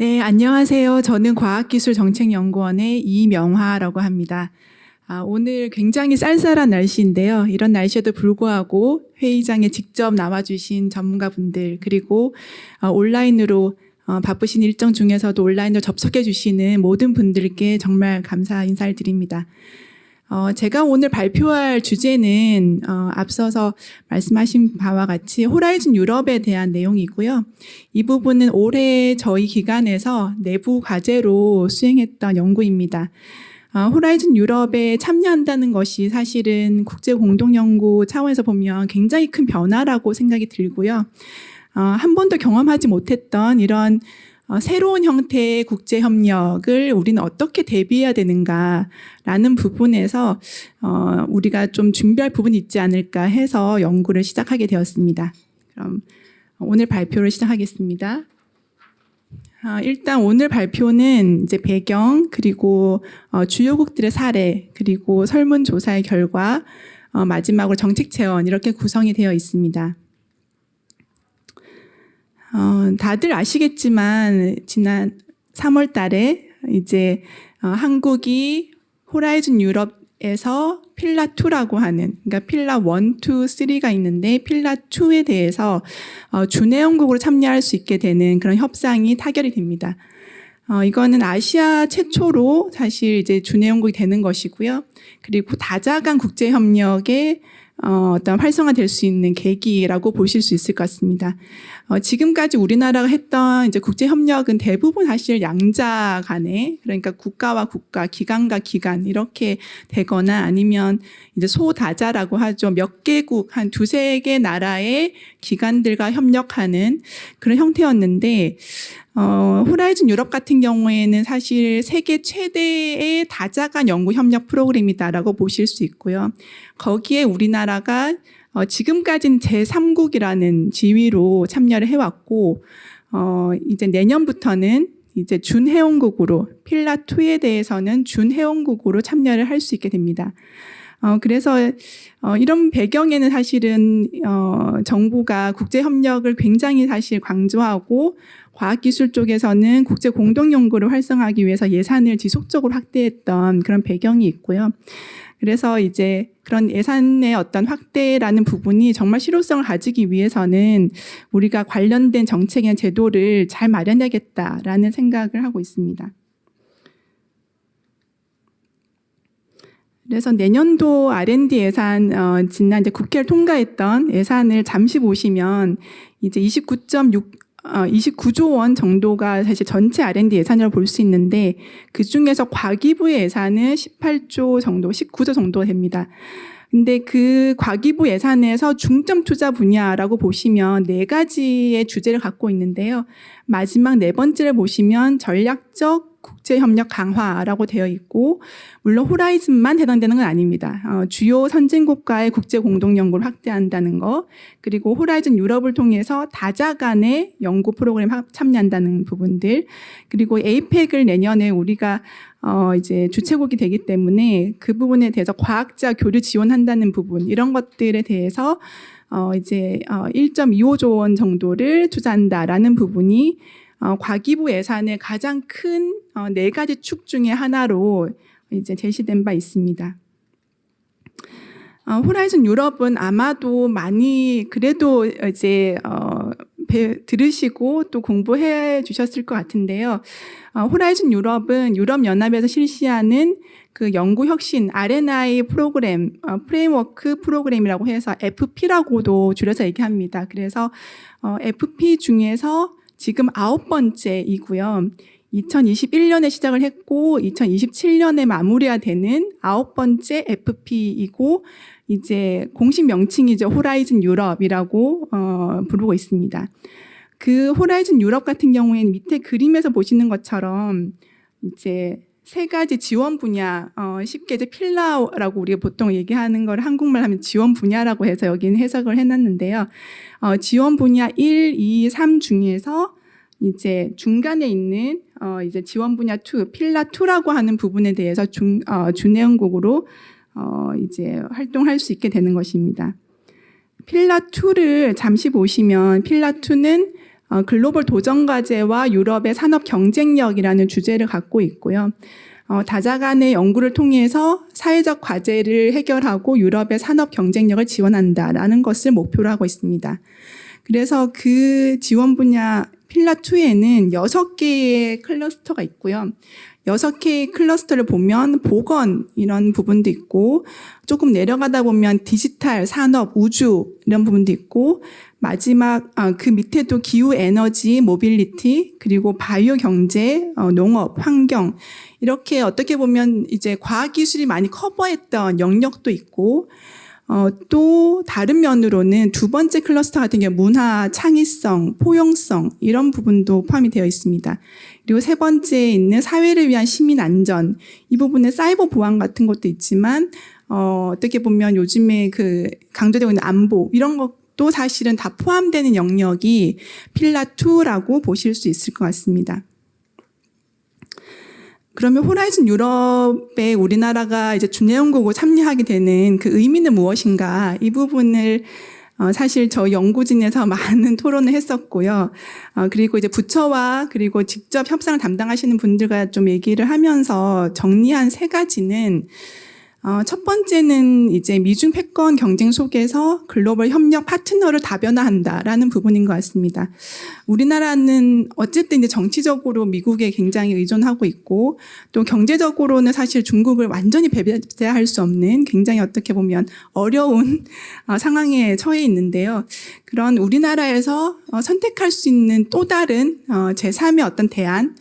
네, 안녕하세요. 저는 과학기술정책연구원의 이명화라고 합니다. 오늘 굉장히 쌀쌀한 날씨인데요. 이런 날씨에도 불구하고 회의장에 직접 나와주신 전문가분들, 그리고 온라인으로 바쁘신 일정 중에서도 온라인으로 접속해 주시는 모든 분들께 정말 감사 인사를 드립니다. 제가 오늘 발표할 주제는 앞서서 말씀하신 바와 같이 호라이즌 유럽에 대한 내용이고요. 이 부분은 올해 저희 기관에서 내부 과제로 수행했던 연구입니다. 호라이즌 유럽에 참여한다는 것이 사실은 국제 공동 연구 차원에서 보면 굉장히 큰 변화라고 생각이 들고요. 한 번도 경험하지 못했던 이런 새로운 형태의 국제협력을 우리는 어떻게 대비해야 되는가라는 부분에서 우리가 좀 준비할 부분이 있지 않을까 해서 연구를 시작하게 되었습니다. 그럼 오늘 발표를 시작하겠습니다. 일단 오늘 발표는 이제 배경, 그리고 주요국들의 사례, 그리고 설문조사의 결과, 마지막으로 정책 체원 이렇게 구성이 되어 있습니다. 다들 아시겠지만 지난 3월 달에 이제 한국이 호라이즌 유럽에서 필라2라고 하는, 그러니까 필라 1, 2, 3가 있는데 필라2에 대해서 준회원국으로 참여할 수 있게 되는 그런 협상이 타결이 됩니다. 이거는 아시아 최초로 사실 이제 준회원국이 되는 것이고요. 그리고 다자간 국제협력의 어떤 활성화될 수 있는 계기라고 보실 수 있을 것 같습니다. 지금까지 우리나라가 했던 이제 국제협력은 대부분 사실 양자 간에, 그러니까 국가와 국가, 기관과 기관 이렇게 되거나 아니면 이제 소다자라고 하죠. 몇 개국, 한 두세 개 나라의 기관들과 협력하는 그런 형태였는데, 호라이즌 유럽 같은 경우에는 사실 세계 최대의 다자간 연구 협력 프로그램이다라고 보실 수 있고요. 거기에 우리나라가 지금까지는 제3국이라는 지위로 참여를 해왔고, 이제 내년부터는 이제 준회원국으로, 필라2에 대해서는 준회원국으로 참여를 할 수 있게 됩니다. 그래서 이런 배경에는 사실은 정부가 국제협력을 굉장히 사실 강조하고 과학기술 쪽에서는 국제 공동연구를 활성화하기 위해서 예산을 지속적으로 확대했던 그런 배경이 있고요. 그래서 이제 그런 예산의 어떤 확대라는 부분이 정말 실효성을 가지기 위해서는 우리가 관련된 정책이나 제도를 잘 마련해야겠다라는 생각을 하고 있습니다. 그래서 내년도 R&D 예산, 지난 이제 국회를 통과했던 예산을 잠시 보시면 이제 29조 원 정도가 사실 전체 R&D 예산이라고 볼 수 있는데, 그 중에서 과기부의 예산은 18조 정도, 19조 정도 됩니다. 근데 그 과기부 예산에서 중점 투자 분야라고 보시면 4가지의 주제를 갖고 있는데요. 마지막 4번째를 보시면 전략적 국제협력 강화라고 되어 있고, 물론 호라이즌만 해당되는 건 아닙니다. 주요 선진국과의 국제 공동연구를 확대한다는 거, 그리고 호라이즌 유럽을 통해서 다자 간의 연구 프로그램 참여한다는 부분들, 그리고 에이펙을 내년에 우리가 이제 주최국이 되기 때문에 그 부분에 대해서 과학자 교류 지원한다는 부분, 이런 것들에 대해서 이제 1.25조 원 정도를 투자한다라는 부분이 과기부 예산의 가장 큰 4가지 축 중에 하나로 이제 제시된 바 있습니다. 호라이즌 유럽은 아마도 많이 그래도 이제 들으시고 또 공부해 주셨을 것 같은데요. 호라이즌 유럽은 유럽연합에서 실시하는 그 연구혁신 R&I 프로그램, 프레임워크 프로그램이라고 해서 FP라고도 줄여서 얘기합니다. 그래서 FP 중에서 지금 9번째이고요. 2021년에 시작을 했고 2027년에 마무리가 되는 9번째 FP이고, 이제 공식 명칭이죠. 호라이즌 유럽이라고 부르고 있습니다. 그 호라이즌 유럽 같은 경우에는 밑에 그림에서 보시는 것처럼 이제 3가지 지원 분야, 쉽게 이제 필라라고 우리가 보통 얘기하는 걸 한국말 하면 지원 분야라고 해서 여기는 해석을 해놨는데요. 지원 분야 1, 2, 3 중에서 이제 중간에 있는 이제 지원 분야 2, 필라2라고 하는 부분에 대해서 준회원국으로 이제 활동할 수 있게 되는 것입니다. 필라2를 잠시 보시면 필라2는 글로벌 도전 과제와 유럽의 산업 경쟁력이라는 주제를 갖고 있고요. 다자간의 연구를 통해서 사회적 과제를 해결하고 유럽의 산업 경쟁력을 지원한다라는 것을 목표로 하고 있습니다. 그래서 그 지원 분야 필라2에는 6개의 클러스터가 있고요. 6개의 클러스터를 보면 보건 이런 부분도 있고 조금 내려가다 보면 디지털, 산업, 우주 이런 부분도 있고 마지막 그 밑에도 기후, 에너지, 모빌리티 그리고 바이오 경제, 농업, 환경 이렇게 어떻게 보면 이제 과학 기술이 많이 커버했던 영역도 있고 또 다른 면으로는 두 번째 클러스터 같은 경우 문화, 창의성, 포용성 이런 부분도 포함이 되어 있습니다. 그리고 세 번째에 있는 사회를 위한 시민 안전 이 부분에 사이버 보안 같은 것도 있지만 어떻게 보면 요즘에 그 강조되고 있는 안보 이런 것도 사실은 다 포함되는 영역이 필라2라고 보실 수 있을 것 같습니다. 그러면 호라이즌 유럽에 우리나라가 이제 준연구고 참여하게 되는 그 의미는 무엇인가 이 부분을 사실 저희 연구진에서 많은 토론을 했었고요. 그리고 이제 부처와 그리고 직접 협상을 담당하시는 분들과 좀 얘기를 하면서 정리한 3가지는 첫 번째는 이제 미중 패권 경쟁 속에서 글로벌 협력 파트너를 다변화한다라는 부분인 것 같습니다. 우리나라는 어쨌든 이제 정치적으로 미국에 굉장히 의존하고 있고 또 경제적으로는 사실 중국을 완전히 배제할 수 없는 굉장히 어떻게 보면 어려운 상황에 처해 있는데요. 그런 우리나라에서 선택할 수 있는 또 다른 제3의 어떤 대안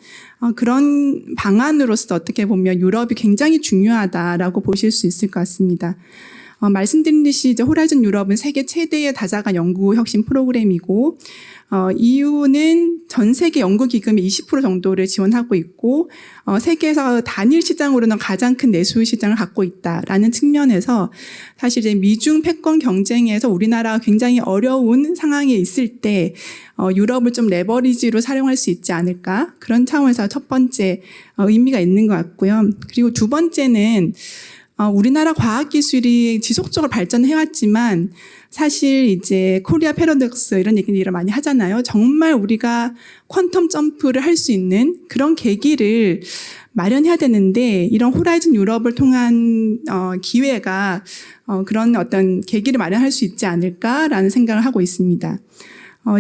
그런 방안으로서 어떻게 보면 유럽이 굉장히 중요하다라고 보실 수 있을 것 같습니다. 말씀드린 듯이 이제 호라이즌 유럽은 세계 최대의 다자간 연구 혁신 프로그램이고 EU는 전 세계 연구 기금의 20% 정도를 지원하고 있고 세계에서 단일 시장으로는 가장 큰 내수 시장을 갖고 있다라는 측면에서 사실 이제 미중 패권 경쟁에서 우리나라가 굉장히 어려운 상황에 있을 때 유럽을 좀 레버리지로 사용할 수 있지 않을까 그런 차원에서 첫 번째 의미가 있는 것 같고요. 그리고 두 번째는 우리나라 과학기술이 지속적으로 발전해왔지만 사실 이제 코리아 패러독스 이런 얘기를 많이 하잖아요. 정말 우리가 퀀텀 점프를 할 수 있는 그런 계기를 마련해야 되는데 이런 호라이즌 유럽을 통한 기회가 그런 어떤 계기를 마련할 수 있지 않을까라는 생각을 하고 있습니다.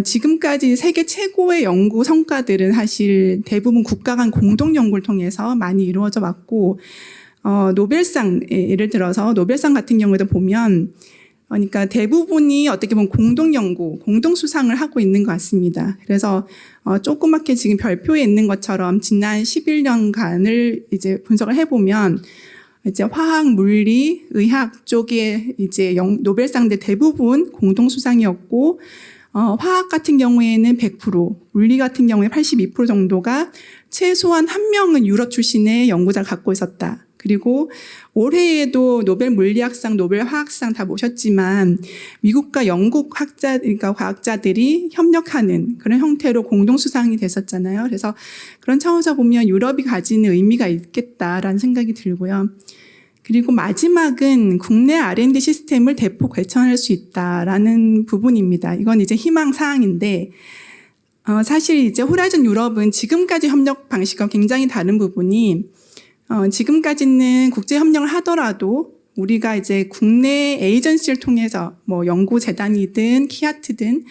지금까지 세계 최고의 연구 성과들은 사실 대부분 국가 간 공동 연구를 통해서 많이 이루어져 왔고 노벨상 예를 들어서 노벨상 같은 경우에도 보면 그러니까 대부분이 어떻게 보면 공동 연구, 공동 수상을 하고 있는 것 같습니다. 그래서 조그맣게 지금 별표에 있는 것처럼 지난 11년간을 이제 분석을 해보면 이제 화학, 물리, 의학 쪽에 이제 노벨상들 대부분 공동 수상이었고 화학 같은 경우에는 100%, 물리 같은 경우에 82% 정도가 최소한 한 명은 유럽 출신의 연구자를 갖고 있었다. 그리고 올해에도 노벨 물리학상, 노벨 화학상 다 모셨지만 미국과 영국 그러니까 과학자들이 협력하는 그런 형태로 공동 수상이 됐었잖아요. 그래서 그런 차원에서 보면 유럽이 가지는 의미가 있겠다라는 생각이 들고요. 그리고 마지막은 국내 R&D 시스템을 대폭 개선할 수 있다라는 부분입니다. 이건 이제 희망 사항인데 사실 이제 호라이즌 유럽은 지금까지 협력 방식과 굉장히 다른 부분이 지금까지는 국제 협력을 하더라도 우리가 이제 국내 에이전시를 통해서 뭐 연구재단이든 키아트든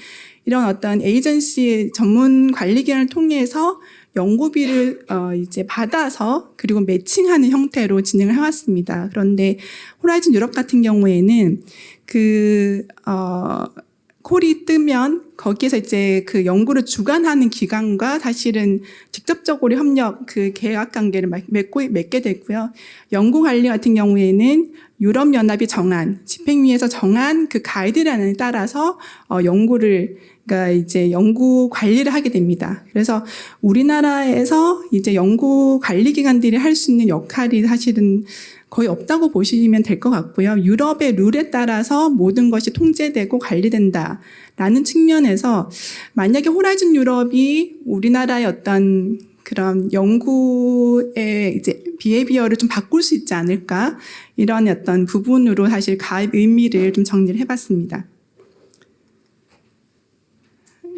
이런 어떤 에이전시 전문 관리기관을 통해서 연구비를 이제 받아서 그리고 매칭하는 형태로 진행을 해왔습니다. 그런데 호라이즌 유럽 같은 경우에는 콜이 뜨면 거기에서 이제 그 연구를 주관하는 기관과 사실은 직접적으로 협력 그 계약 관계를 맺게 됐고요. 연구 관리 같은 경우에는 유럽 연합이 정한 집행위에서 정한 그 가이드라인에 따라서 그러니까 이제 연구 관리를 하게 됩니다. 그래서 우리나라에서 이제 연구 관리 기관들이 할 수 있는 역할이 사실은 거의 없다고 보시면 될 것 같고요. 유럽의 룰에 따라서 모든 것이 통제되고 관리된다라는 측면에서 만약에 호라이즌 유럽이 우리나라의 어떤 그런 연구의 이제 비헤비어를 좀 바꿀 수 있지 않을까 이런 어떤 부분으로 사실 가입 의미를 좀 정리를 해봤습니다.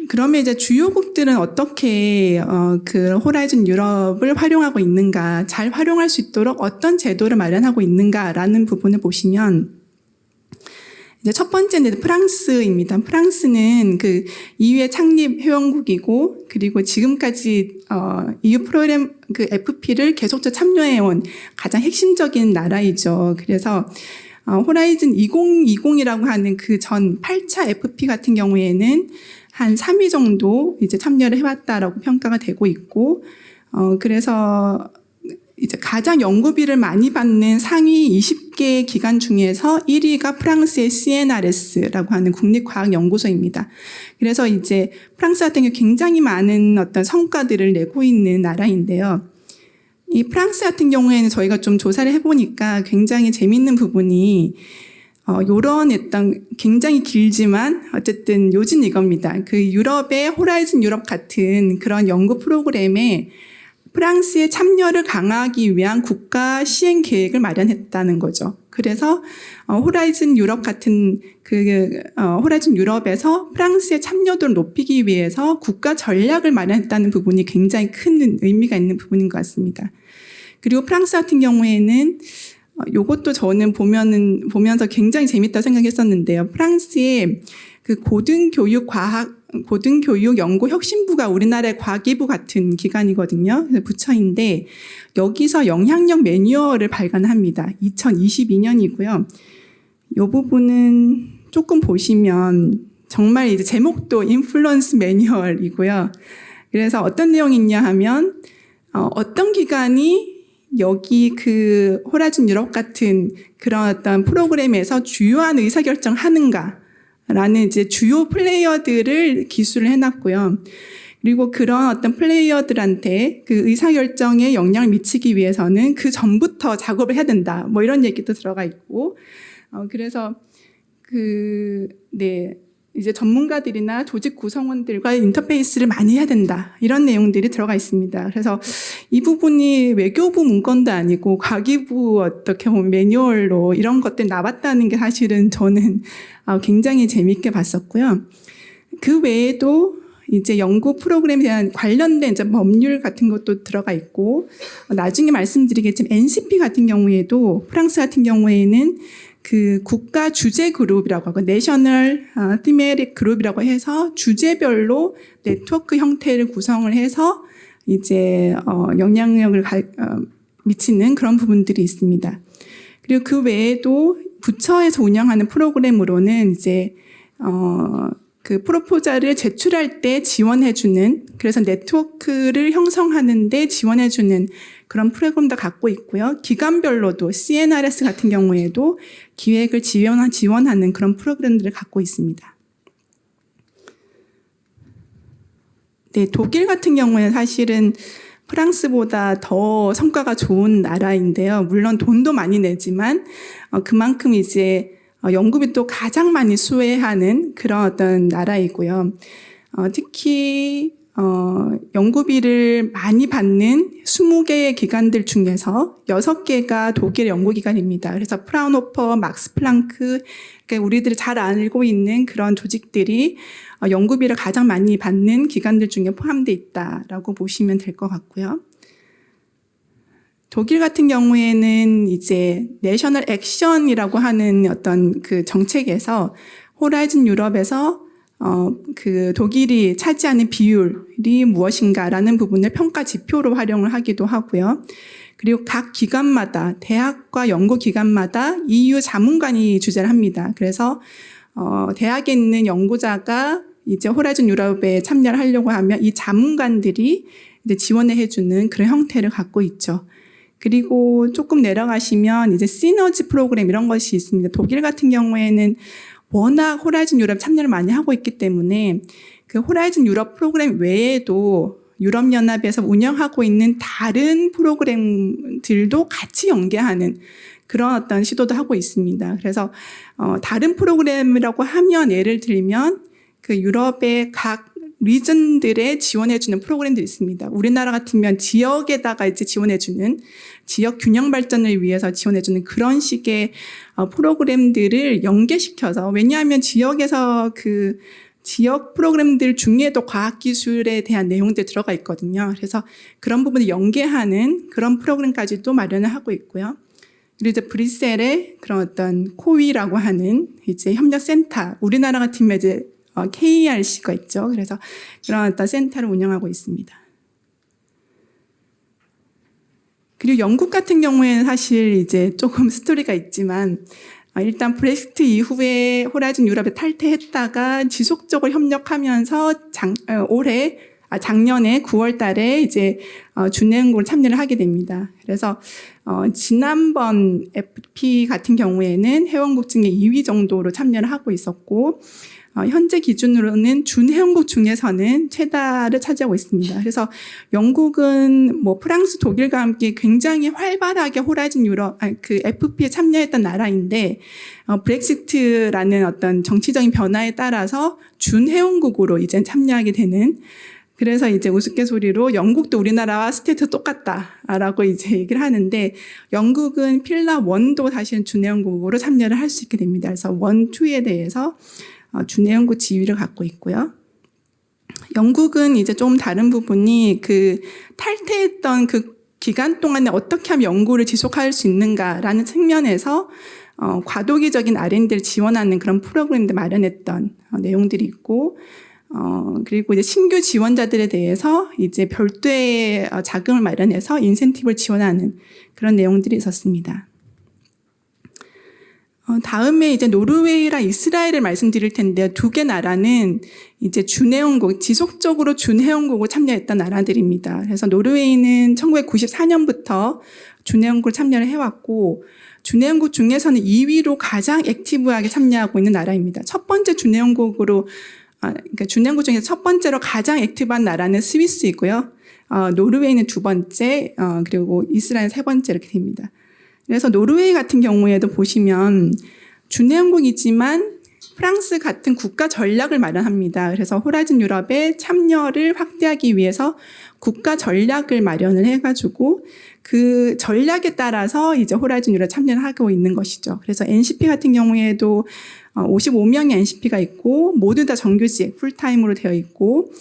그러면 이제 주요국들은 어떻게 그 호라이즌 유럽을 활용하고 있는가, 잘 활용할 수 있도록 어떤 제도를 마련하고 있는가라는 부분을 보시면 이제 첫 번째는 프랑스입니다. 프랑스는 그 EU의 창립 회원국이고, 그리고 지금까지 EU 프로그램 그 FP를 계속적으로 참여해온 가장 핵심적인 나라이죠. 그래서 호라이즌 2020이라고 하는 그 전 8차 FP 같은 경우에는 한 3위 정도 이제 참여를 해왔다라고 평가가 되고 있고, 그래서 이제 가장 연구비를 많이 받는 상위 20개 기관 중에서 1위가 프랑스의 CNRS라고 하는 국립과학연구소입니다. 그래서 이제 프랑스 같은 경우 굉장히 많은 어떤 성과들을 내고 있는 나라인데요. 이 프랑스 같은 경우에는 저희가 좀 조사를 해보니까 굉장히 재밌는 부분이 요런 어떤 굉장히 길지만 어쨌든 요진 이겁니다. 그 유럽의 호라이즌 유럽 같은 그런 연구 프로그램에 프랑스의 참여를 강화하기 위한 국가 시행 계획을 마련했다는 거죠. 그래서 호라이즌 유럽 같은 호라이즌 유럽에서 프랑스의 참여도를 높이기 위해서 국가 전략을 마련했다는 부분이 굉장히 큰 의미가 있는 부분인 것 같습니다. 그리고 프랑스 같은 경우에는 요것도 저는 보면서 굉장히 재밌다고 생각했었는데요. 프랑스의 그 고등교육연구혁신부가 우리나라의 과기부 같은 기관이거든요. 부처인데 여기서 영향력 매뉴얼을 발간합니다. 2022년이고요. 이 부분은 조금 보시면 정말 이제 제목도 인플루언스 매뉴얼이고요. 그래서 어떤 내용이 있냐 하면 어떤 기관이 여기 그 호라이즌 유럽 같은 그런 어떤 프로그램에서 주요한 의사결정 하는가라는 이제 주요 플레이어들을 기술을 해놨고요. 그리고 그런 어떤 플레이어들한테 그 의사결정에 영향을 미치기 위해서는 그 전부터 작업을 해야 된다. 뭐 이런 얘기도 들어가 있고, 그래서 이제 전문가들이나 조직 구성원들과 인터페이스를 많이 해야 된다. 이런 내용들이 들어가 있습니다. 그래서 이 부분이 외교부 문건도 아니고 과기부 어떻게 보면 매뉴얼로 이런 것들 나왔다는 게 사실은 저는 굉장히 재미있게 봤었고요. 그 외에도 이제 연구 프로그램에 대한 관련된 이제 법률 같은 것도 들어가 있고, 나중에 말씀드리겠지만 NCP 같은 경우에도 프랑스 같은 경우에는 그 국가 주제 그룹이라고 하고 내셔널 티메릭 그룹이라고 해서 주제별로 네트워크 형태를 구성을 해서 이제 영향력을 미치는 그런 부분들이 있습니다. 그리고 그 외에도 부처에서 운영하는 프로그램으로는 이제 그 프로포저를 제출할 때 지원해주는, 그래서 네트워크를 형성하는 데 지원해주는 그런 프로그램도 갖고 있고요. 기관별로도 CNRS 같은 경우에도 기획을 지원하는 그런 프로그램들을 갖고 있습니다. 네, 독일 같은 경우에는 사실은 프랑스보다 더 성과가 좋은 나라인데요. 물론 돈도 많이 내지만 그만큼 이제 연구비도 가장 많이 수혜하는 그런 어떤 나라이고요. 특히 연구비를 많이 받는 20개의 기관들 중에서 6개가 독일 연구기관입니다. 그래서 프라운호퍼, 막스 플랑크, 그러니까 우리들이 잘 알고 있는 그런 조직들이 연구비를 가장 많이 받는 기관들 중에 포함되어 있다라고 보시면 될 것 같고요. 독일 같은 경우에는 이제 내셔널 액션이라고 하는 어떤 그 정책에서 호라이즌 유럽에서 그 독일이 차지하는 비율이 무엇인가라는 부분을 평가 지표로 활용을 하기도 하고요. 그리고 각 기관마다, 대학과 연구기관마다 EU 자문관이 주재를 합니다. 그래서 대학에 있는 연구자가 이제 호라이즌 유럽에 참여를 하려고 하면 이 자문관들이 이제 지원을 해주는 그런 형태를 갖고 있죠. 그리고 조금 내려가시면 이제 시너지 프로그램 이런 것이 있습니다. 독일 같은 경우에는 워낙 호라이즌 유럽 참여를 많이 하고 있기 때문에 그 호라이즌 유럽 프로그램 외에도 유럽연합에서 운영하고 있는 다른 프로그램들도 같이 연계하는 그런 어떤 시도도 하고 있습니다. 그래서 다른 프로그램이라고 하면 예를 들면 그 유럽의 각 리전들에 지원해주는 프로그램들이 있습니다. 우리나라 같으면 지역에다가 이제 지원해주는, 지역 균형 발전을 위해서 지원해주는 그런 식의 프로그램들을 연계시켜서, 왜냐하면 지역에서 그 지역 프로그램들 중에도 과학기술에 대한 내용들이 들어가 있거든요. 그래서 그런 부분을 연계하는 그런 프로그램까지도 마련을 하고 있고요. 그리고 이제 브뤼셀의 그런 어떤 코위라고 하는 이제 협력센터, 우리나라 같은 이제 KERC가 있죠. 그래서 그런 어떤 센터를 운영하고 있습니다. 그리고 영국 같은 경우에는 사실 이제 조금 스토리가 있지만 일단 브렉시트 이후에 호라이즌 유럽에 탈퇴했다가 지속적으로 협력하면서 작년에 9월 달에 이제 준해연구를 참여를 하게 됩니다. 그래서 지난번 FP 같은 경우에는 회원국 중에 2위 정도로 참여를 하고 있었고 현재 기준으로는 준회원국 중에서는 최다를 차지하고 있습니다. 그래서 영국은 뭐 프랑스, 독일과 함께 굉장히 활발하게 호라이즌 유럽, 그 FP에 참여했던 나라인데 브렉시트라는 어떤 정치적인 변화에 따라서 준회원국으로 이제 참여하게 되는. 그래서 이제 우스갯소리로 영국도 우리나라와 스테이트 똑같다라고 이제 얘기를 하는데 영국은 필라 1도 사실은 준회원국으로 참여를 할 수 있게 됩니다. 그래서 1, 2에 대해서 준회원국 지위를 갖고 있고요. 영국은 이제 좀 다른 부분이 그 탈퇴했던 그 기간 동안에 어떻게 하면 연구를 지속할 수 있는가라는 측면에서 과도기적인 R&D를 지원하는 그런 프로그램들 마련했던 내용들이 있고 그리고 이제 신규 지원자들에 대해서 이제 별도의 자금을 마련해서 인센티브를 지원하는 그런 내용들이 있었습니다. 다음에 이제 노르웨이랑 이스라엘을 말씀드릴 텐데요. 두 개 나라는 이제 준회원국, 지속적으로 준회원국을 참여했던 나라들입니다. 그래서 노르웨이는 1994년부터 준회원국을 참여를 해왔고, 준회원국 중에서는 2위로 가장 액티브하게 참여하고 있는 나라입니다. 첫 번째 준회원국으로, 그러니까 준회원국 중에서 첫 번째로 가장 액티브한 나라는 스위스이고요. 노르웨이는 두 번째, 그리고 이스라엘 세 번째 이렇게 됩니다. 그래서 노르웨이 같은 경우에도 보시면 준회원국이지만 프랑스 같은 국가 전략을 마련합니다. 그래서 호라이즌 유럽의 참여를 확대하기 위해서 국가 전략을 마련을 해가지고 그 전략에 따라서 이제 호라이즌 유럽 참여를 하고 있는 것이죠. 그래서 NCP 같은 경우에도 55명의 NCP가 있고 모두 다 정규직 풀타임으로 되어 있고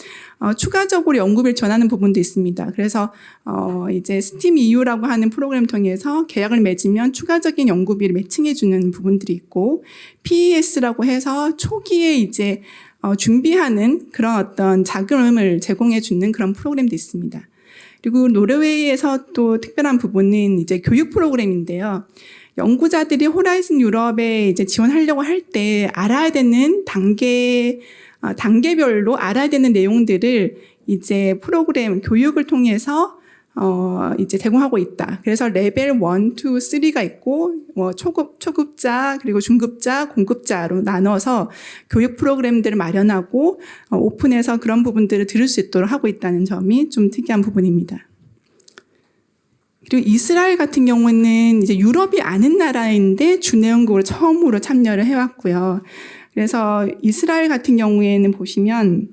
추가적으로 연구비를 전하는 부분도 있습니다. 그래서 이제 스팀 EU라고 하는 프로그램 통해서 계약을 맺으면 추가적인 연구비를 매칭해 주는 부분들이 있고 PES라고 해서 초기에 이제 준비하는 그런 어떤 자금을 제공해 주는 그런 프로그램도 있습니다. 그리고 노르웨이에서 또 특별한 부분은 이제 교육 프로그램인데요. 연구자들이 호라이즌 유럽에 이제 지원하려고 할 때 알아야 되는 단계별로 알아야 되는 내용들을 이제 프로그램 교육을 통해서 이제 제공하고 있다. 그래서 레벨 1, 2, 3가 있고 뭐 초급자 그리고 중급자, 공급자로 나눠서 교육 프로그램들을 마련하고 오픈해서 그런 부분들을 들을 수 있도록 하고 있다는 점이 좀 특이한 부분입니다. 그리고 이스라엘 같은 경우는 이제 유럽이 아닌 나라인데 준회원국으로 처음으로 참여를 해왔고요. 그래서 이스라엘 같은 경우에는 보시면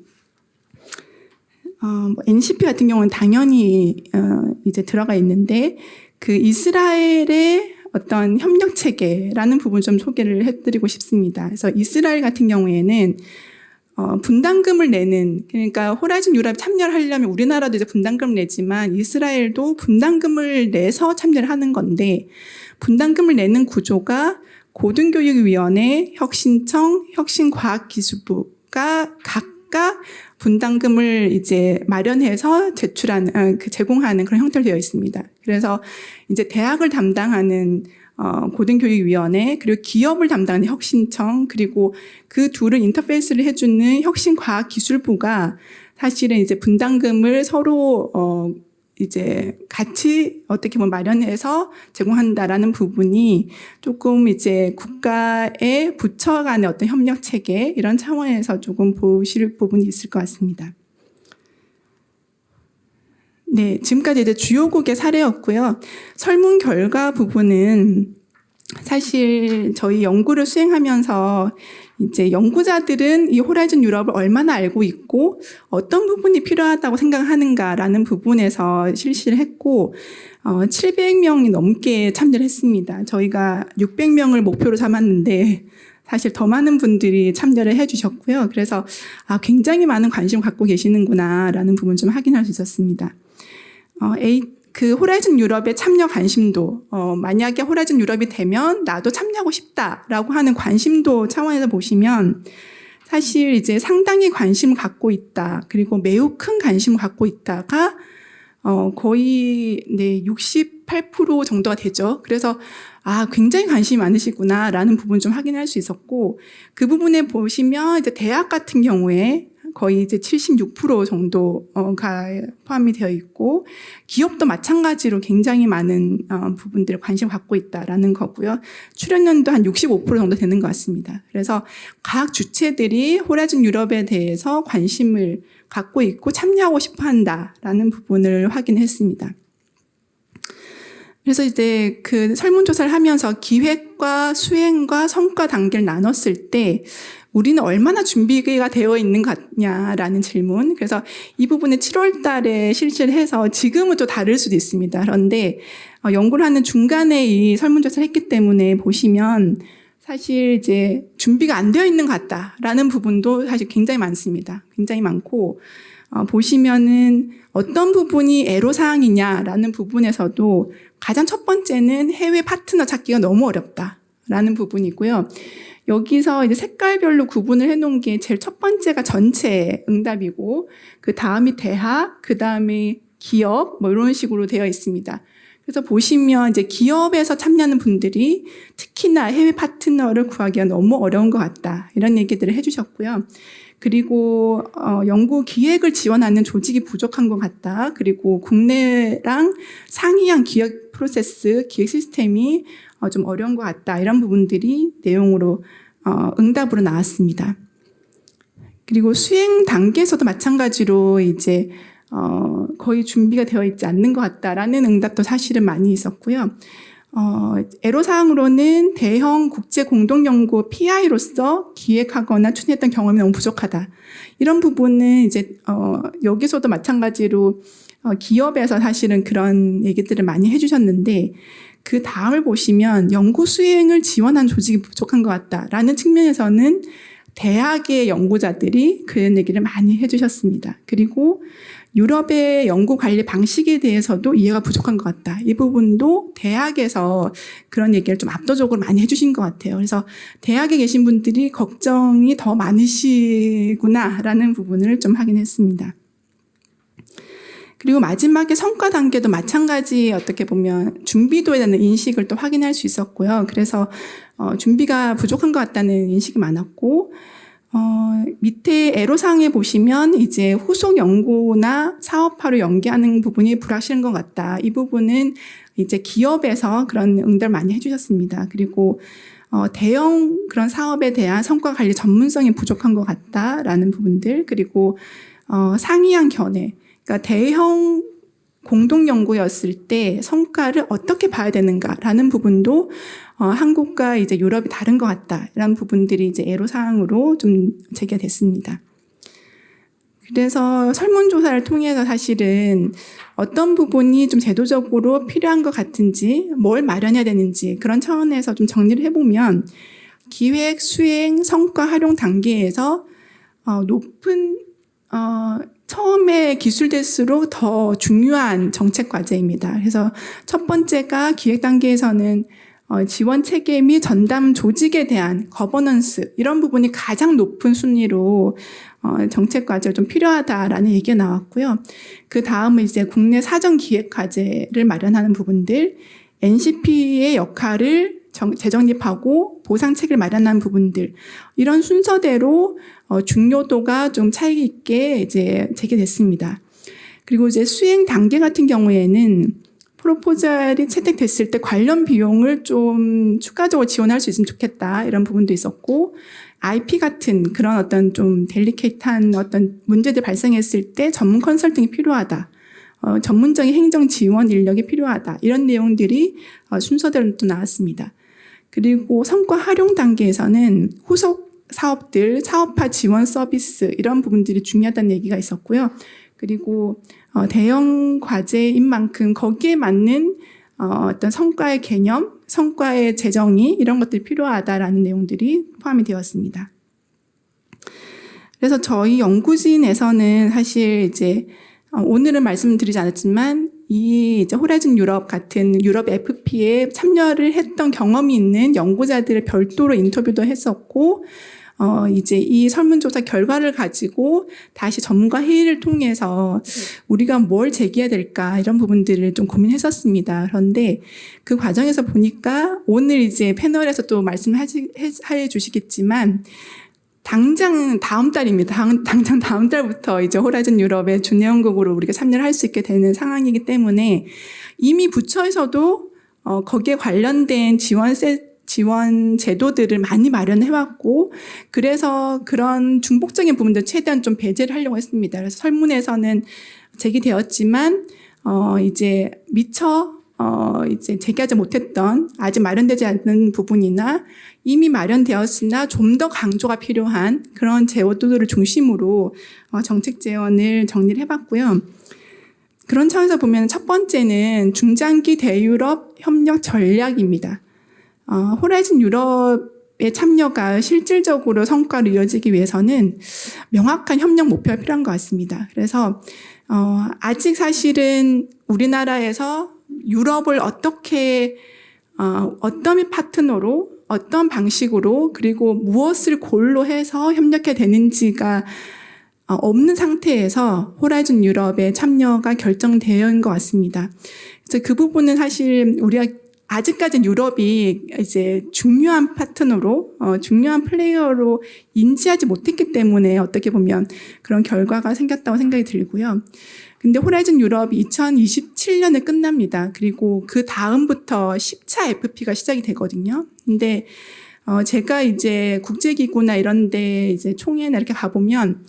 NCP 같은 경우는 당연히 이제 들어가 있는데 그 이스라엘의 어떤 협력 체계라는 부분 좀 소개를 해드리고 싶습니다. 그래서 이스라엘 같은 경우에는 분담금을 내는, 그러니까 호라이즌 유럽 참여를 하려면 우리나라도 이제 분담금을 내지만 이스라엘도 분담금을 내서 참여를 하는 건데 분담금을 내는 구조가 고등교육위원회, 혁신청, 혁신과학기술부가 각각 분담금을 이제 마련해서 제공하는 그런 형태로 되어 있습니다. 그래서 이제 대학을 담당하는 고등교육위원회, 그리고 기업을 담당하는 혁신청, 그리고 그 둘을 인터페이스를 해주는 혁신과학기술부가 사실은 이제 분담금을 서로 이제 같이 어떻게 보면 마련해서 제공한다라는 부분이 조금 이제 국가의 부처 간의 어떤 협력 체계 이런 차원에서 조금 보실 부분이 있을 것 같습니다. 네, 지금까지 이제 주요국의 사례였고요. 설문 결과 부분은 사실 저희 연구를 수행하면서 이제 연구자들은 이 호라이즌 유럽을 얼마나 알고 있고 어떤 부분이 필요하다고 생각하는가라는 부분에서 실시를 했고 700명이 넘게 참여를 했습니다. 저희가 600명을 목표로 삼았는데 사실 더 많은 분들이 참여를 해주셨고요. 그래서 굉장히 많은 관심 갖고 계시는구나라는 부분 좀 확인할 수 있었습니다. 그 호라이즌 유럽의 참여 관심도, 만약에 호라이즌 유럽이 되면 나도 참여하고 싶다라고 하는 관심도 차원에서 보시면 사실 이제 상당히 관심을 갖고 있다. 그리고 매우 큰 관심을 갖고 있다가 거의 68% 정도가 되죠. 그래서 굉장히 관심이 많으시구나라는 부분 좀 확인할 수 있었고, 그 부분에 보시면 이제 대학 같은 경우에 거의 이제 76% 정도가 포함이 되어 있고, 기업도 마찬가지로 굉장히 많은 부분들을 관심 갖고 있다라는 거고요. 출연료도 한 65% 정도 되는 것 같습니다. 그래서 각 주체들이 호라이즌 유럽에 대해서 관심을 갖고 있고 참여하고 싶어 한다라는 부분을 확인했습니다. 그래서 이제 그 설문조사를 하면서 기획과 수행과 성과 단계를 나눴을 때 우리는 얼마나 준비가 되어 있는 것 같냐라는 질문. 그래서 이 부분은 7월 달에 실시를 해서 지금은 또 다를 수도 있습니다. 그런데 연구를 하는 중간에 이 설문조사를 했기 때문에 보시면 사실 이제 준비가 안 되어 있는 것 같다라는 부분도 사실 굉장히 많습니다. 굉장히 많고, 보시면은 어떤 부분이 애로사항이냐라는 부분에서도 가장 첫 번째는 해외 파트너 찾기가 너무 어렵다라는 부분이고요. 여기서 이제 색깔별로 구분을 해놓은 게 제일 첫 번째가 전체 응답이고, 그 다음이 대학, 그 다음에 기업, 이런 식으로 되어 있습니다. 그래서 보시면 이제 기업에서 참여하는 분들이 특히나 해외 파트너를 구하기가 너무 어려운 것 같다. 이런 얘기들을 해주셨고요. 그리고 연구 기획을 지원하는 조직이 부족한 것 같다. 그리고 국내랑 상이한 기획 프로세스, 기획 시스템이 좀 어려운 것 같다. 이런 부분들이 내용으로 응답으로 나왔습니다. 그리고 수행 단계에서도 마찬가지로 이제 거의 준비가 되어 있지 않는 것 같다라는 응답도 사실은 많이 있었고요. 애로사항으로는 대형 국제 공동연구 PI로서 기획하거나 추진했던 경험이 너무 부족하다. 이런 부분은 이제 여기서도 마찬가지로 기업에서 사실은 그런 얘기들을 많이 해주셨는데, 그 다음을 보시면 연구 수행을 지원한 조직이 부족한 것 같다라는 측면에서는 대학의 연구자들이 그런 얘기를 많이 해주셨습니다. 그리고 유럽의 연구 관리 방식에 대해서도 이해가 부족한 것 같다. 이 부분도 대학에서 그런 얘기를 좀 압도적으로 많이 해주신 것 같아요. 그래서 대학에 계신 분들이 걱정이 더 많으시구나라는 부분을 좀 확인했습니다. 그리고 마지막에 성과 단계도 마찬가지 어떻게 보면 준비도에 대한 인식을 또 확인할 수 있었고요. 그래서 준비가 부족한 것 같다는 인식이 많았고, 밑에 애로사항에 보시면 이제 후속 연구나 사업화로 연계하는 부분이 불확실한 것 같다. 이 부분은 이제 기업에서 그런 응답을 많이 해주셨습니다. 그리고 대형 그런 사업에 대한 성과 관리 전문성이 부족한 것 같다라는 부분들, 그리고 상이한 견해, 그러니까 대형 공동 연구였을 때 성과를 어떻게 봐야 되는가라는 부분도 한국과 이제 유럽이 다른 것 같다라는 부분들이 이제 애로사항으로 좀 제기가 됐습니다. 그래서 설문조사를 통해서 사실은 어떤 부분이 좀 제도적으로 필요한 것 같은지, 뭘 마련해야 되는지 그런 차원에서 좀 정리를 해보면 기획, 수행, 성과 활용 단계에서 높은 처음에 기술될수록 더 중요한 정책 과제입니다. 그래서 첫 번째가 기획 단계에서는 지원 체계 및 전담 조직에 대한 거버넌스, 이런 부분이 가장 높은 순위로 정책 과제가 좀 필요하다라는 얘기가 나왔고요. 그 다음은 이제 국내 사전 기획 과제를 마련하는 부분들, NCP의 역할을 재정립하고 보상 체계를 마련하는 부분들, 이런 순서대로 중요도가 좀 차이 있게 이제 제기됐습니다. 그리고 이제 수행 단계 같은 경우에는 프로포절이 채택됐을 때 관련 비용을 좀 추가적으로 지원할 수 있으면 좋겠다, 이런 부분도 있었고, IP 같은 그런 어떤 좀 델리케이트한 어떤 문제들 발생했을 때 전문 컨설팅이 필요하다, 전문적인 행정 지원 인력이 필요하다, 이런 내용들이 순서대로 또 나왔습니다. 그리고 성과 활용 단계에서는 후속 사업들, 사업화 지원 서비스, 이런 부분들이 중요하다는 얘기가 있었고요. 그리고 대형 과제인 만큼 거기에 맞는 어떤 성과의 개념, 성과의 재정의 이런 것들이 필요하다라는 내용들이 포함이 되었습니다. 그래서 저희 연구진에서는 사실 이제 오늘은 말씀드리지 않았지만 이 이제 호라이즌 유럽 같은 유럽 FP에 참여를 했던 경험이 있는 연구자들을 별도로 인터뷰도 했었고, 이제 이 설문조사 결과를 가지고 다시 전문가 회의를 통해서 우리가 뭘 제기해야 될까 이런 부분들을 좀 고민했었습니다. 그런데 그 과정에서 보니까 오늘 이제 패널에서 또 말씀해 주시겠지만 당장 다음 달입니다. 당장 다음 달부터 이제 호라이즌 유럽의 준연국으로 우리가 참여를 할 수 있게 되는 상황이기 때문에 이미 부처에서도 거기에 관련된 지원 제도들을 많이 마련해왔고, 그래서 그런 중복적인 부분들 최대한 좀 배제를 하려고 했습니다. 그래서 설문에서는 제기되었지만 이제 미처 이제 제기하지 못했던 아직 마련되지 않는 부분이나 이미 마련되었으나 좀 더 강조가 필요한 그런 제도들을 중심으로 정책 제언을 정리를 해봤고요. 그런 차원에서 보면 첫 번째는 중장기 대유럽 협력 전략입니다. 호라이즌 유럽의 참여가 실질적으로 성과로 이어지기 위해서는 명확한 협력 목표가 필요한 것 같습니다. 그래서 아직 사실은 우리나라에서 유럽을 어떻게 어떤 파트너로 어떤 방식으로 그리고 무엇을 골로 해서 협력해야 되는지가 없는 상태에서 호라이즌 유럽의 참여가 결정되어 있는 것 같습니다. 그래서 그 부분은 사실 우리가 아직까지는 유럽이 이제 중요한 파트너로, 중요한 플레이어로 인지하지 못했기 때문에 어떻게 보면 그런 결과가 생겼다고 생각이 들고요. 근데 호라이즌 유럽이 2027년에 끝납니다. 그리고 그 다음부터 10차 FP가 시작이 되거든요. 근데 제가 이제 국제기구나 이런 데 이제 총회나 이렇게 가보면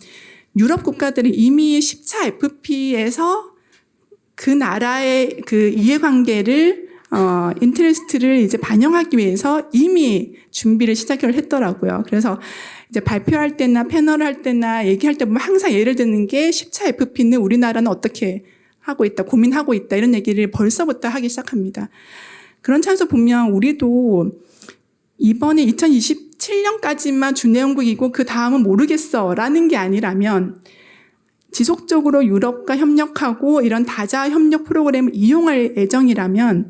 유럽 국가들이 이미 10차 FP에서 그 나라의 그 이해관계를 인터레스트를 이제 반영하기 위해서 이미 준비를 시작을 했더라고요. 그래서 이제 발표할 때나 패널 할 때나 얘기할 때 보면 항상 예를 드는 게 10차 FP는 우리나라는 어떻게 하고 있다, 고민하고 있다 이런 얘기를 벌써부터 하기 시작합니다. 그런 차원에서 보면 우리도 이번에 2027년까지만 준내연국이고 그 다음은 모르겠어 라는 게 아니라면 지속적으로 유럽과 협력하고 이런 다자 협력 프로그램을 이용할 예정이라면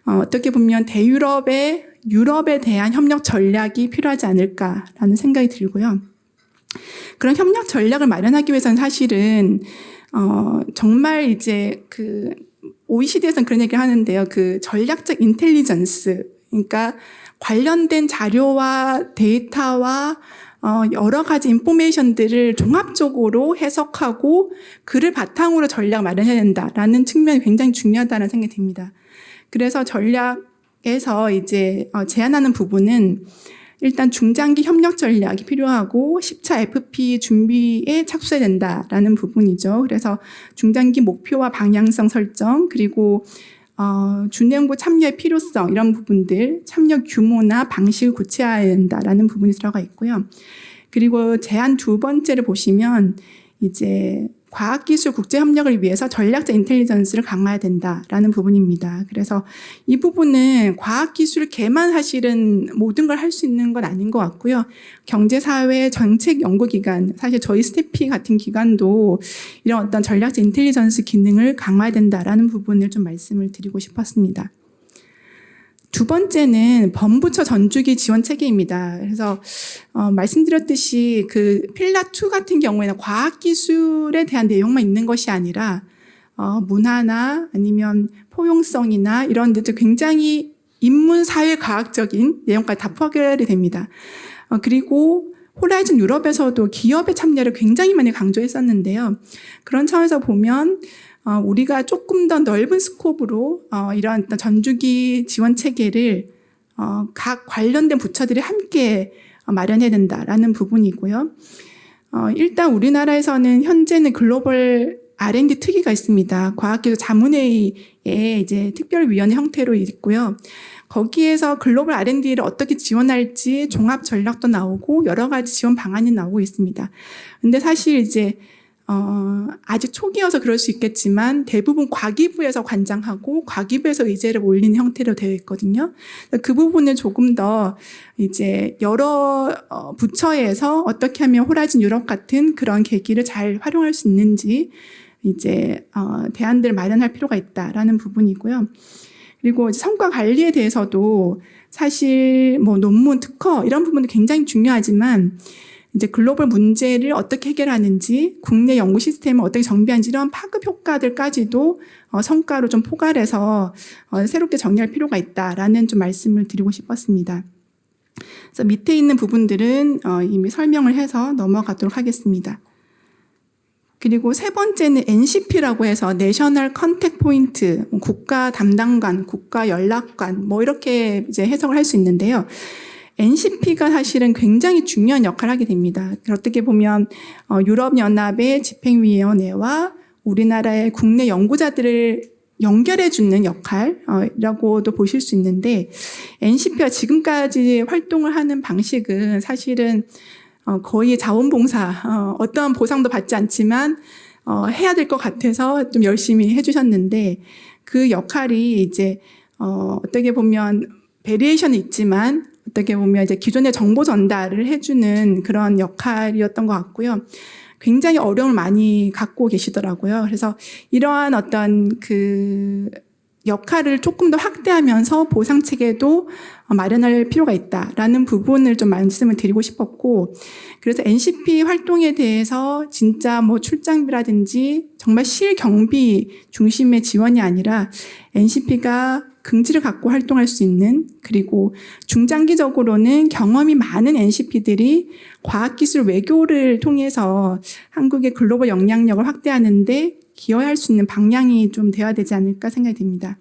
어떻게 보면 유럽에 대한 협력 전략이 필요하지 않을까라는 생각이 들고요. 그런 협력 전략을 마련하기 위해서는 사실은 정말 이제 그 OECD에서는 그런 얘기를 하는데요. 그 전략적 인텔리전스, 그러니까 관련된 자료와 데이터와 여러 가지 인포메이션들을 종합적으로 해석하고 그를 바탕으로 전략 마련해야 된다라는 측면이 굉장히 중요하다는 생각이 듭니다. 그래서 전략에서 이제 제안하는 부분은 일단 중장기 협력 전략이 필요하고 10차 FP 준비에 착수해야 된다라는 부분이죠. 그래서 중장기 목표와 방향성 설정, 그리고 준내연국 참여의 필요성 이런 부분들, 참여 규모나 방식을 고쳐야 된다라는 부분이 들어가 있고요. 그리고 제안 두 번째를 보시면 이제 과학기술 국제협력을 위해서 전략적 인텔리전스를 강화해야 된다라는 부분입니다. 그래서 이 부분은 과학기술계만 사실은 모든 걸 할 수 있는 건 아닌 것 같고요. 경제사회 정책연구기관, 사실 저희 스태피 같은 기관도 이런 어떤 전략적 인텔리전스 기능을 강화해야 된다라는 부분을 좀 말씀을 드리고 싶었습니다. 두 번째는 범부처 전주기 지원 체계입니다. 그래서 말씀드렸듯이 그 필라2 같은 경우에는 과학기술에 대한 내용만 있는 것이 아니라 문화나 아니면 포용성이나 이런 데도 굉장히 인문사회과학적인 내용까지 다 포괄이 됩니다. 그리고 호라이즌 유럽에서도 기업의 참여를 굉장히 많이 강조했었는데요. 그런 차원에서 보면 우리가 조금 더 넓은 스코프로 이러한 전주기 지원 체계를 각 관련된 부처들이 함께 마련해야 된다라는 부분이고요. 일단 우리나라에서는 현재는 글로벌 R&D 특위가 있습니다. 과학기술 자문회의에 이제 특별위원회 형태로 있고요. 거기에서 글로벌 R&D를 어떻게 지원할지 종합 전략도 나오고 여러 가지 지원 방안이 나오고 있습니다. 근데 사실 이제 아직 초기여서 그럴 수 있겠지만 대부분 과기부에서 관장하고 과기부에서 의제를 올리는 형태로 되어 있거든요. 그 부분을 조금 더 이제 여러 부처에서 어떻게 하면 호라이즌 유럽 같은 그런 계기를 잘 활용할 수 있는지 이제 대안들을 마련할 필요가 있다라는 부분이고요. 그리고 성과 관리에 대해서도 사실 뭐 논문, 특허 이런 부분도 굉장히 중요하지만 이제 글로벌 문제를 어떻게 해결하는지, 국내 연구 시스템을 어떻게 정비하는지 이런 파급 효과들까지도 성과로 좀 포괄해서 새롭게 정리할 필요가 있다라는 좀 말씀을 드리고 싶었습니다. 그래서 밑에 있는 부분들은 이미 설명을 해서 넘어가도록 하겠습니다. 그리고 세 번째는 NCP라고 해서 내셔널 컨택 포인트, 국가 담당관, 국가 연락관 뭐 이렇게 이제 해석을 할 수 있는데요. NCP가 사실은 굉장히 중요한 역할을 하게 됩니다. 어떻게 보면 유럽연합의 집행위원회와 우리나라의 국내 연구자들을 연결해주는 역할이라고도 보실 수 있는데 NCP가 지금까지 활동을 하는 방식은 사실은 거의 자원봉사, 어떠한 보상도 받지 않지만 해야 될 것 같아서 좀 열심히 해주셨는데 그 역할이 이제 어떻게 보면 베리에이션이 있지만 어떻게 보면 이제 기존의 정보 전달을 해주는 그런 역할이었던 것 같고요. 굉장히 어려움을 많이 갖고 계시더라고요. 그래서 이러한 어떤 그 역할을 조금 더 확대하면서 보상 체계도 마련할 필요가 있다라는 부분을 좀 말씀을 드리고 싶었고, 그래서 NCP 활동에 대해서 진짜 뭐 출장비라든지 정말 실경비 중심의 지원이 아니라 NCP가 긍지를 갖고 활동할 수 있는, 그리고 중장기적으로는 경험이 많은 NCP들이 과학기술 외교를 통해서 한국의 글로벌 영향력을 확대하는데 기여할 수 있는 방향이 좀 되어야 되지 않을까 생각이 듭니다.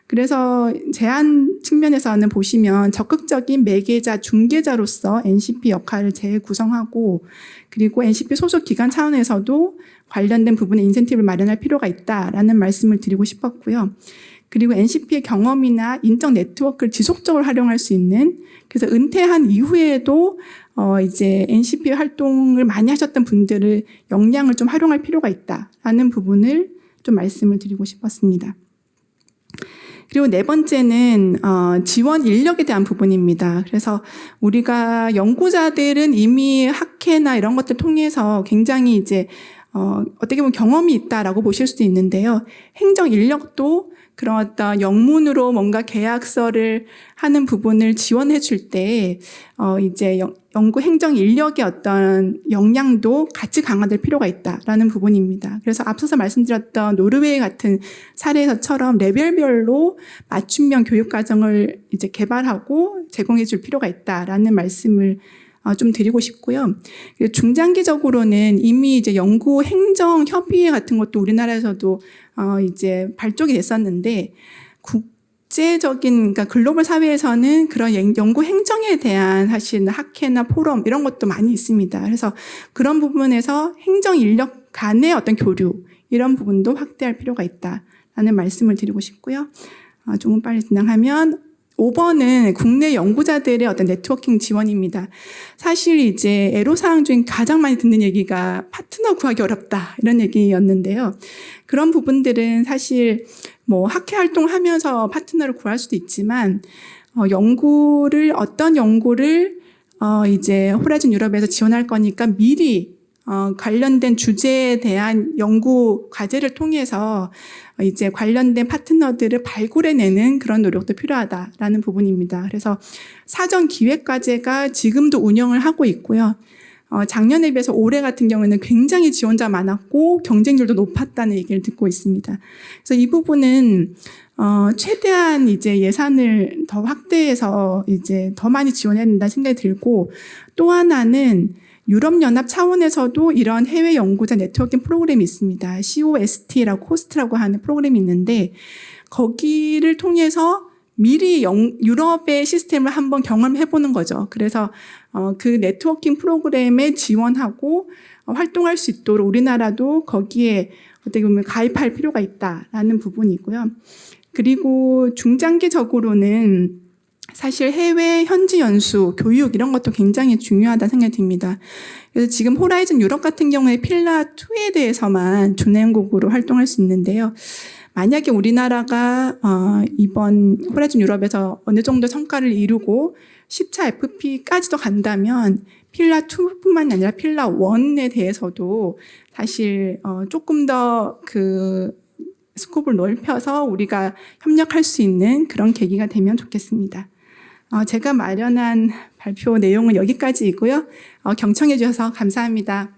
그래서 제안 측면에서는 보시면 적극적인 매개자, 중개자로서 NCP 역할을 재구성하고, 그리고 NCP 소속 기관 차원에서도 관련된 부분에 인센티브를 마련할 필요가 있다라는 말씀을 드리고 싶었고요. 그리고 NCP의 경험이나 인적 네트워크를 지속적으로 활용할 수 있는, 그래서 은퇴한 이후에도 이제 NCP 활동을 많이 하셨던 분들을 역량을 좀 활용할 필요가 있다라는 부분을 좀 말씀을 드리고 싶었습니다. 그리고 네 번째는 지원 인력에 대한 부분입니다. 그래서 우리가 연구자들은 이미 학회나 이런 것들 통해서 굉장히 이제 어떻게 보면 경험이 있다라고 보실 수도 있는데요. 행정 인력도 그런 어떤 영문으로 뭔가 계약서를 하는 부분을 지원해 줄 때 이제 연구 행정 인력의 어떤 역량도 같이 강화될 필요가 있다라는 부분입니다. 그래서 앞서서 말씀드렸던 노르웨이 같은 사례에서처럼 레벨별로 맞춤형 교육 과정을 이제 개발하고 제공해 줄 필요가 있다라는 말씀을 좀 드리고 싶고요. 중장기적으로는 이미 이제 연구 행정 협의회 같은 것도 우리나라에서도 이제 발족이 됐었는데, 국제적인, 그러니까 글로벌 사회에서는 그런 연구 행정에 대한 사실 학회나 포럼 이런 것도 많이 있습니다. 그래서 그런 부분에서 행정 인력 간의 어떤 교류 이런 부분도 확대할 필요가 있다라는 말씀을 드리고 싶고요. 조금 빨리 진행하면 5번은 국내 연구자들의 어떤 네트워킹 지원입니다. 사실 이제 애로사항 중에 가장 많이 듣는 얘기가 파트너 구하기 어렵다 이런 얘기였는데요. 그런 부분들은 사실 뭐 학회 활동을 하면서 파트너를 구할 수도 있지만 어떤 연구를 이제 호라이즌 유럽에서 지원할 거니까 미리 관련된 주제에 대한 연구 과제를 통해서 이제 관련된 파트너들을 발굴해내는 그런 노력도 필요하다라는 부분입니다. 그래서 사전 기획 과제가 지금도 운영을 하고 있고요. 작년에 비해서 올해 같은 경우에는 굉장히 지원자 많았고 경쟁률도 높았다는 얘기를 듣고 있습니다. 그래서 이 부분은 최대한 이제 예산을 더 확대해서 이제 더 많이 지원해야 된다는 생각이 들고, 또 하나는 유럽연합 차원에서도 이런 해외 연구자 네트워킹 프로그램이 있습니다. COST라고 코스트라고 하는 프로그램이 있는데, 거기를 통해서 미리 유럽의 시스템을 한번 경험해보는 거죠. 그래서 그 네트워킹 프로그램에 지원하고 활동할 수 있도록 우리나라도 거기에 어떻게 보면 가입할 필요가 있다라는 부분이고요. 그리고 중장기적으로는 사실 해외 현지 연수, 교육 이런 것도 굉장히 중요하다 생각이 듭니다. 그래서 지금 호라이즌 유럽 같은 경우에 필라 2에 대해서만 준행국으로 활동할 수 있는데요. 만약에 우리나라가 이번 호라이즌 유럽에서 어느 정도 성과를 이루고 10차 FP까지도 간다면 필라 2뿐만 아니라 필라 1에 대해서도 사실 조금 더 그 스콥을 넓혀서 우리가 협력할 수 있는 그런 계기가 되면 좋겠습니다. 제가 마련한 발표 내용은 여기까지이고요. 경청해 주셔서 감사합니다.